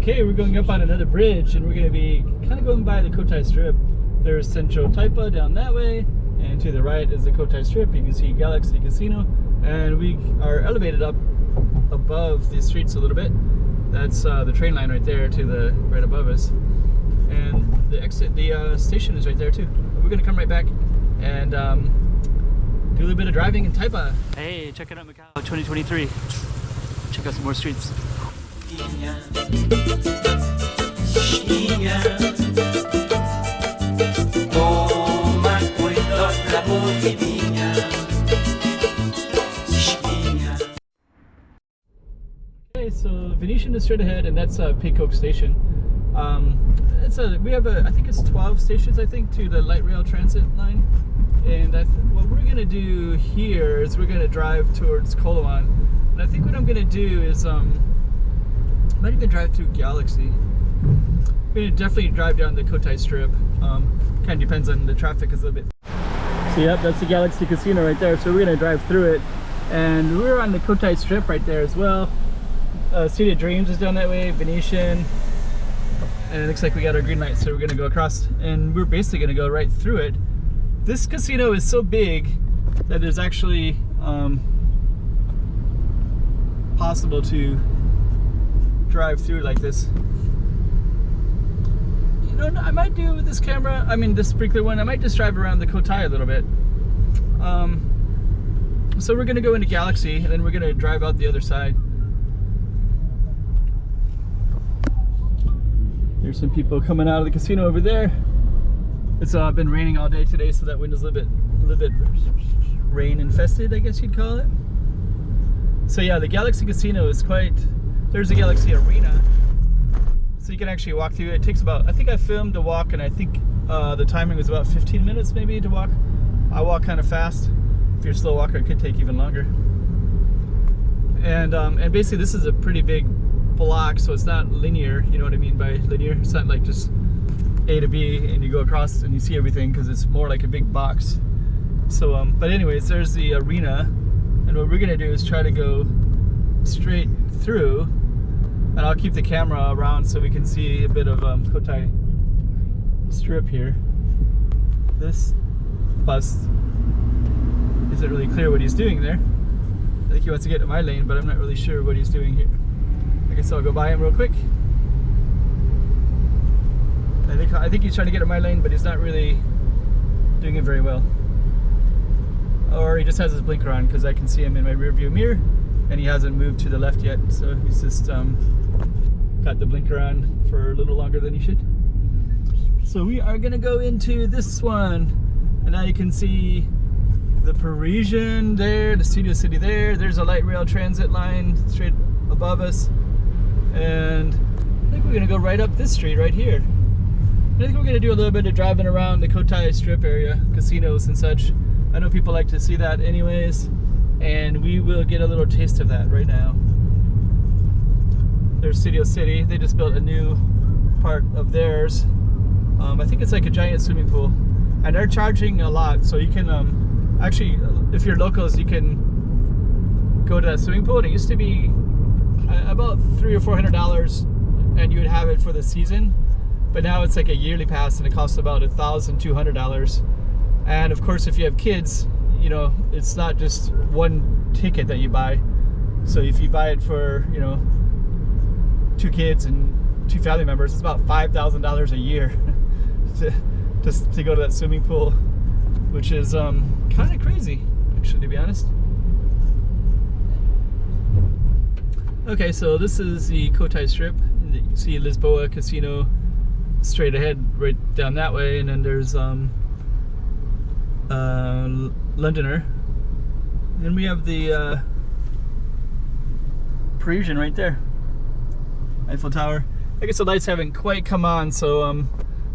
Okay, we're going up on another bridge and we're going to be kind of going by the Cotai Strip. There's Central Taipa down that way, and to the right is the Cotai Strip. You can see Galaxy Casino, and we are elevated up above the streets a little bit. That's the train line right there to the right above us, and the exit, the station is right there too. We're going to come right back and do a little bit of driving in Taipa. Hey, check it out, Macau 2023. Check out some more streets. Okay, so Venetian is straight ahead, and that's Peacock Station. We have I think it's 12 stations, I think, to the light rail transit line. And what we're gonna do here is we're gonna drive towards Koloan. And I think what I'm gonna do is I might even drive through Galaxy. I'm gonna definitely drive down the Cotai Strip. Kind of depends on the traffic a little bit. So yep, that's the Galaxy Casino right there. So we're gonna drive through it, and we're on the Cotai Strip right there as well. City of Dreams is down that way, Venetian, and it looks like we got our green light, so we're gonna go across, and we're basically gonna go right through it. This casino is so big that it's actually possible to drive through like this. You know, I might do with this camera, I mean this sprinkler one, I might just drive around the Cotai a little bit. So we're gonna go into Galaxy, and then we're gonna drive out the other side. There's some people coming out of the casino over there. It's been raining all day today, so that window's a little bit rain infested, I guess you'd call it. So yeah, the Galaxy Casino is there's a Galaxy Arena, so you can actually walk through it. It takes about, I think I filmed the walk, and I think the timing was about 15 minutes maybe to walk. I walk kind of fast. If you're a slow walker, it could take even longer. And basically this is a pretty big block, so it's not linear. You know what I mean by linear? It's not like just A to B and you go across and you see everything, because it's more like a big box. So but anyways, there's the arena, and what we're gonna do is try to go straight through, and I'll keep the camera around so we can see a bit of Cotai Strip here. This bus isn't really clear what he's doing there. I think he wants to get to my lane, but I'm not really sure what he's doing here. I guess I'll go by him real quick. I think he's trying to get in my lane, but he's not really doing it very well. Or he just has his blinker on, because I can see him in my rear view mirror, and he hasn't moved to the left yet, so he's just got the blinker on for a little longer than he should. So we are gonna go into this one, and now you can see the Parisian there, the Studio City there. There's a light rail transit line straight above us, and I think we're gonna go right up this street right here. I think we're going to do a little bit of driving around the Cotai Strip area, casinos and such. I know people like to see that anyways, and we will get a little taste of that right now. There's Studio City. They just built a new part of theirs. I think it's like a giant swimming pool, and they're charging a lot, so you can actually, if you're locals, you can go to that swimming pool. It used to be about $300 or $400, and you would have it for the season. But now it's like a yearly pass, and it costs about $1,200. And of course, if you have kids, you know, it's not just one ticket that you buy. So if you buy it for, you know, 2 kids and 2 family members, it's about $5,000 a year to go to that swimming pool, which is kind of crazy, actually, to be honest. Okay, so this is the Cotai Strip. You see Lisboa Casino straight ahead right down that way, and then there's Londoner, and we have the Parisian right there, Eiffel Tower. I guess the lights haven't quite come on, so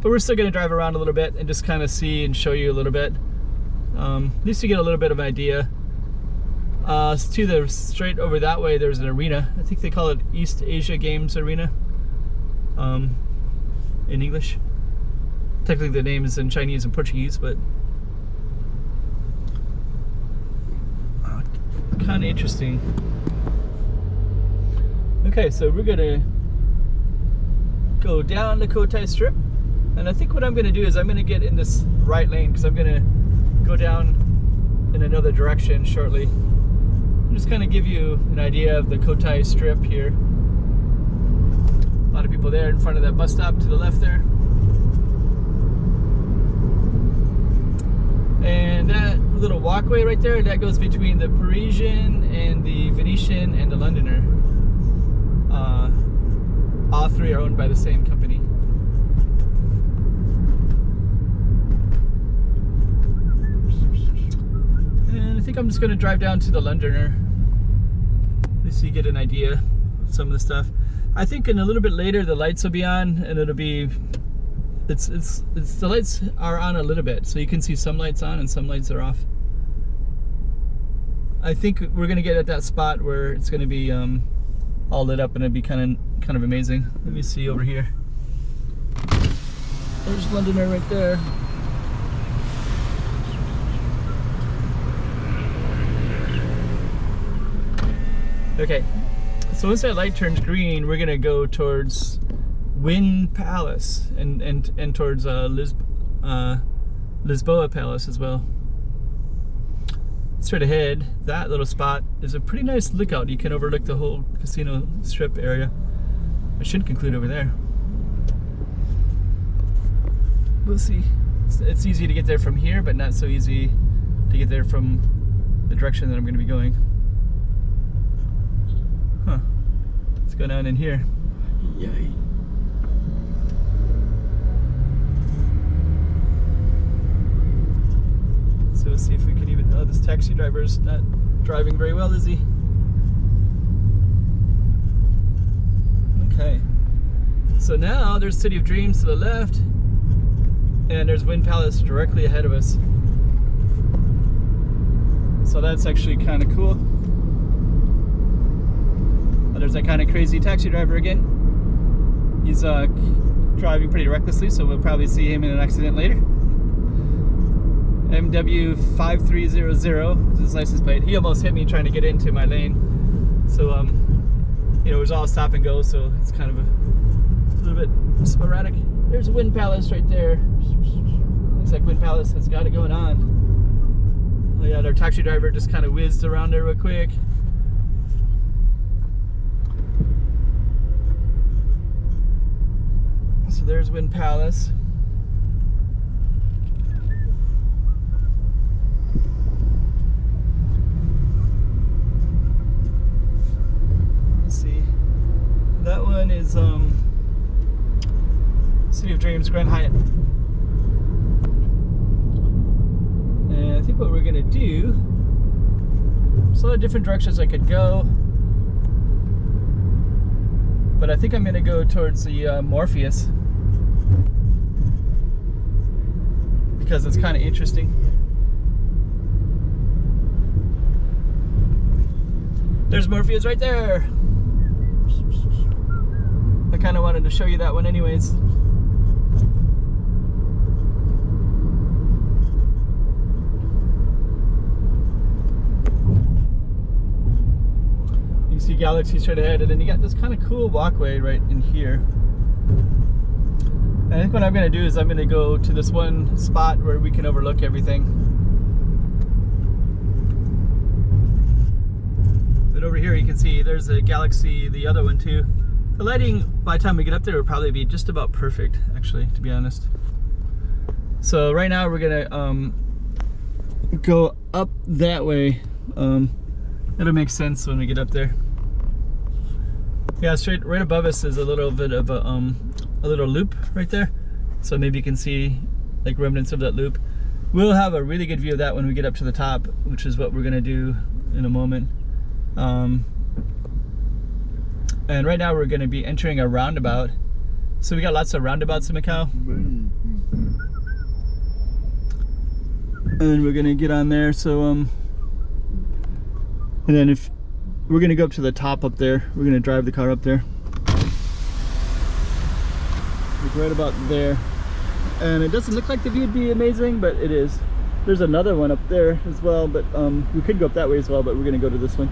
but we're still gonna drive around a little bit and just kind of see and show you a little bit, at least you get a little bit of idea. To the straight over that way, there's an arena. I think they call it East Asia Games Arena in English. Technically the name is in Chinese and Portuguese, but kind of interesting. Okay, so we're gonna go down the Cotai Strip. And I think what I'm going to do is I'm going to get in this right lane because I'm going to go down in another direction shortly. Just kind of give you an idea of the Cotai Strip here. A lot of people there in front of that bus stop to the left there. And that little walkway right there, that goes between the Parisian and the Venetian and the Londoner. All three are owned by the same company. And I think I'm just going to drive down to the Londoner, so you get an idea of some of the stuff. I think in a little bit later the lights will be on, and it'll be the lights are on a little bit, so you can see some lights on and some lights are off. I think we're gonna get at that spot where it's gonna be all lit up, and it'd be kind of amazing. Let me see over here. There's Londoner right there. Okay, so once that light turns green, we're gonna go towards Wynn Palace and towards Lisboa Palace as well. Straight ahead, that little spot is a pretty nice lookout. You can overlook the whole casino strip area. I should conclude over there. We'll see. It's easy to get there from here, but not so easy to get there from the direction that I'm going to be going. Huh. Let's go down in here. Yay. So let's see if we can even... Oh, this taxi driver's not driving very well, is he? Okay. So now there's City of Dreams to the left, and there's Wynn Palace directly ahead of us. So that's actually kind of cool. Oh, there's that kind of crazy taxi driver again. He's driving pretty recklessly, so we'll probably see him in an accident later. MW5300 is his license plate. He almost hit me trying to get into my lane. So, you know, it was all stop and go, so it's kind of a little bit sporadic. There's Wynn Palace right there. Looks like Wynn Palace has got it going on. Oh yeah, their taxi driver just kind of whizzed around there real quick. So there's Wynn Palace. Let's see. That one is City of Dreams, Grand Hyatt. And I think what we're gonna do, there's a lot of different directions I could go, but I think I'm gonna go towards the Morpheus, because it's kind of interesting. There's Morpheus right there. I kind of wanted to show you that one anyways. You can see Galaxy straight ahead, and then you got this kind of cool walkway right in here. I think what I'm going to do is I'm going to go to this one spot where we can overlook everything. But over here you can see there's a Galaxy, the other one too. The lighting, by the time we get up there, will probably be just about perfect, actually, to be honest. So right now we're going to go up that way. It'll make sense when we get up there. Yeah, right above us is a little bit of a little loop right there, so maybe you can see like remnants of that loop. We'll have a really good view of that when we get up to the top, which is what we're gonna do in a moment. And right now we're gonna be entering a roundabout, so we got lots of roundabouts in Macau, and we're gonna get on there. So and then if we're gonna go up to the top up there, we're gonna drive the car up there. Right about there, and it doesn't look like the view would be amazing, but it is. There's another one up there as well, but we could go up that way as well, but we're gonna go to this one.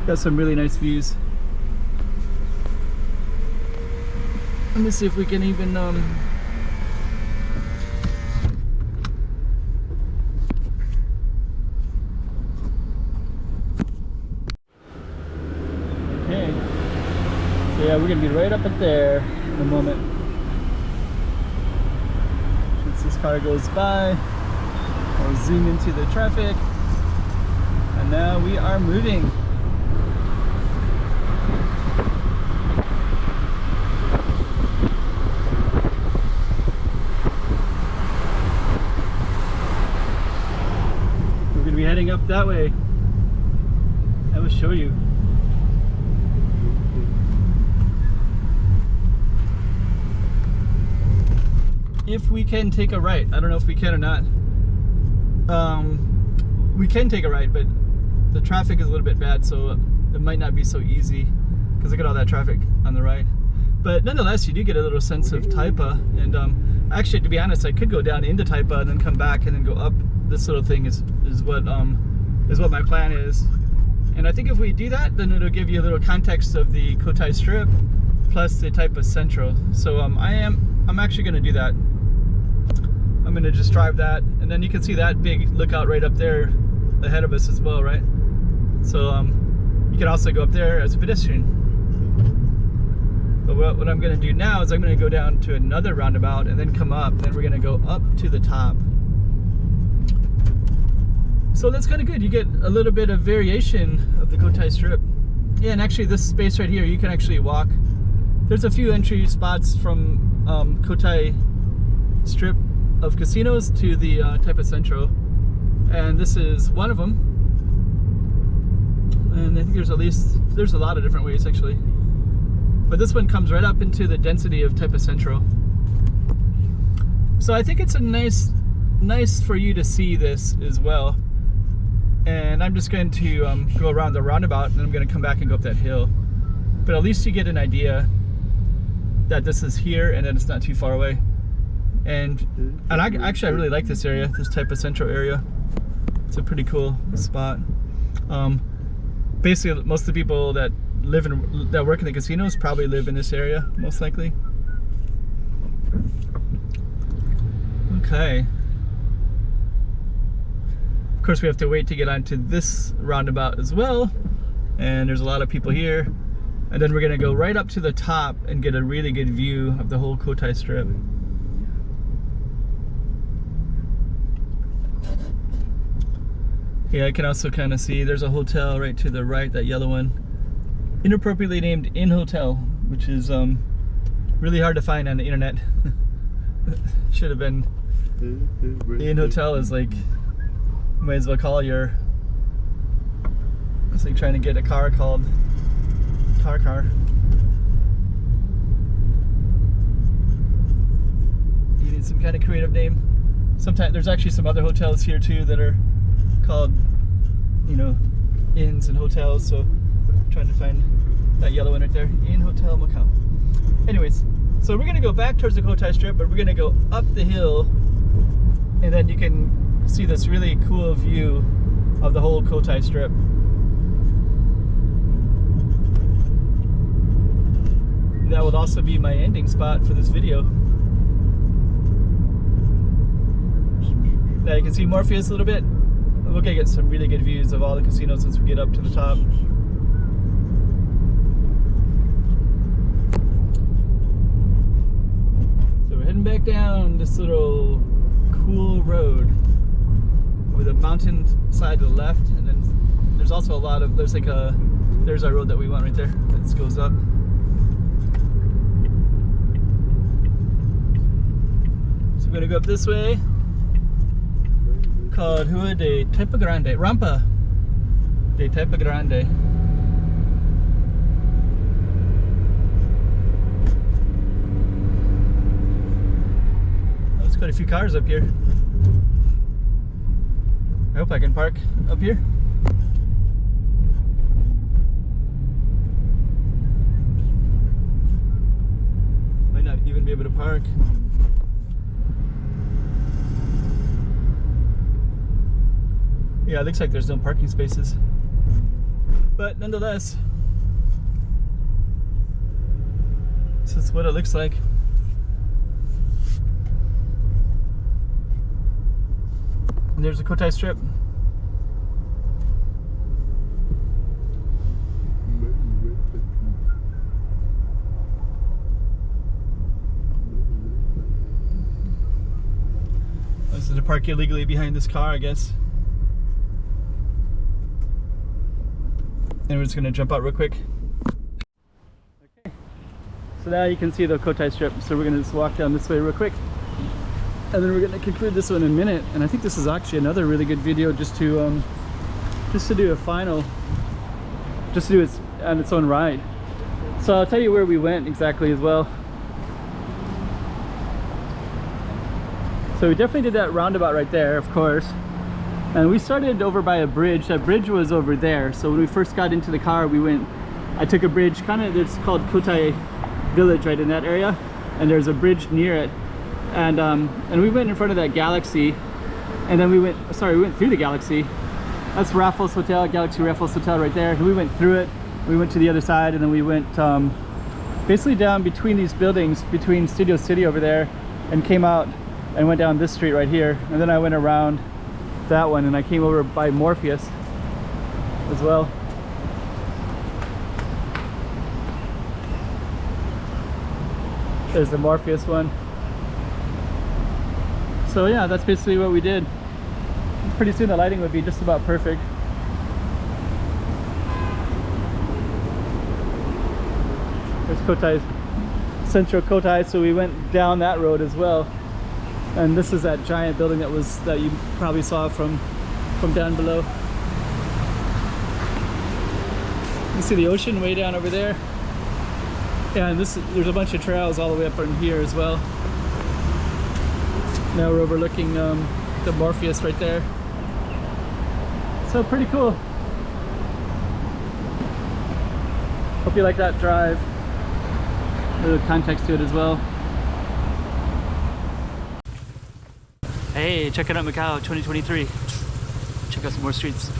Got some really nice views. Let me see if we can even okay. So yeah, we're gonna be right up at there in a moment. Once this car goes by, I'll zoom into the traffic. And now we are moving. We're gonna be heading up that way. I will show you. If we can take a right. I don't know if we can or not. We can take a right, but the traffic is a little bit bad, so it might not be so easy, because look at all that traffic on the right. But nonetheless, you do get a little sense of Taipa. And actually, to be honest, I could go down into Taipa and then come back and then go up. This little thing is what my plan is. And I think if we do that, then it'll give you a little context of the Cotai Strip plus the Taipa Central. So I'm actually going to do that. I'm going to just drive that, and then you can see that big lookout right up there ahead of us as well, right? So you can also go up there as a pedestrian. But what I'm going to do now is I'm going to go down to another roundabout and then come up. Then we're going to go up to the top. So that's kind of good. You get a little bit of variation of the Cotai Strip. Yeah, and actually this space right here, you can actually walk. There's a few entry spots from Cotai Strip of casinos to the Taipa Central, and this is one of them. And I think there's a lot of different ways actually, but this one comes right up into the density of Taipa Central. So I think it's a nice for you to see this as well. And I'm just going to go around the roundabout, and then I'm going to come back and go up that hill. But at least you get an idea that this is here and then it's not too far away. And I really like this area, this Taipa Central area. It's a pretty cool spot. Basically, most of the people that work in the casinos probably live in this area, most likely. Okay. Of course, we have to wait to get onto this roundabout as well. And there's a lot of people here. And then we're gonna go right up to the top and get a really good view of the whole Cotai Strip. Yeah, I can also kind of see there's a hotel right to the right, that yellow one. Inappropriately named Inn Hotel, which is really hard to find on the internet. Should have been Inn Hotel is like, might as well call your, it's like trying to get a car called car. You need some kind of creative name. Sometimes there's actually some other hotels here too that are called, you know, inns and hotels. So I'm trying to find that yellow one right there, Inn Hotel Macau. Anyways, so we're gonna go back towards the Cotai Strip, but we're gonna go up the hill, and then you can see this really cool view of the whole Cotai Strip. That would also be my ending spot for this video. Now you can see Morpheus a little bit. We're gonna get some really good views of all the casinos once we get up to the top. So we're heading back down this little cool road with a mountain side to the left, and then there's also a lot of, there's our road that we want right there that goes up. So we're gonna go up this way, called Rua de Taipa Grande, Rampa de Taipa Grande. There's quite a few cars up here. I hope I can park up here. Might not even be able to park. Yeah, it looks like there's no parking spaces. But nonetheless, This is what it looks like. And there's the Cotai Strip. This is to park illegally behind this car, I guess. And we're just gonna jump out real quick. Okay. So now you can see the Cotai Strip. So we're gonna just walk down this way real quick. And then we're gonna conclude this one in a minute. And I think this is actually another really good video just to do a final, just to do it on its own ride. So I'll tell you where we went exactly as well. So we definitely did that roundabout right there, of course. And we started over by a bridge. That bridge was over there. So when we first got into the car, I took a bridge, it's called Cotai Village right in that area. And there's a bridge near it. And we went in front of that Galaxy. And then we went through the Galaxy. That's Raffles Hotel, Galaxy Raffles Hotel right there. And we went through it. We went to the other side, and then we went basically down between these buildings, between Studio City over there, and came out and went down this street right here. And then I went around that one, and I came over by Morpheus as well. There's the Morpheus one. So yeah, that's basically what we did. Pretty soon the lighting would be just about perfect. There's Cotai, Central Cotai, so we went down that road as well. And this is that giant building that you probably saw from down below. You see the ocean way down over there. Yeah, and there's a bunch of trails all the way up in here as well. Now we're overlooking the Morpheus right there. So pretty cool. Hope you like that drive. A little context to it as well. Hey, check it out, Macau 2023. Check out some more streets.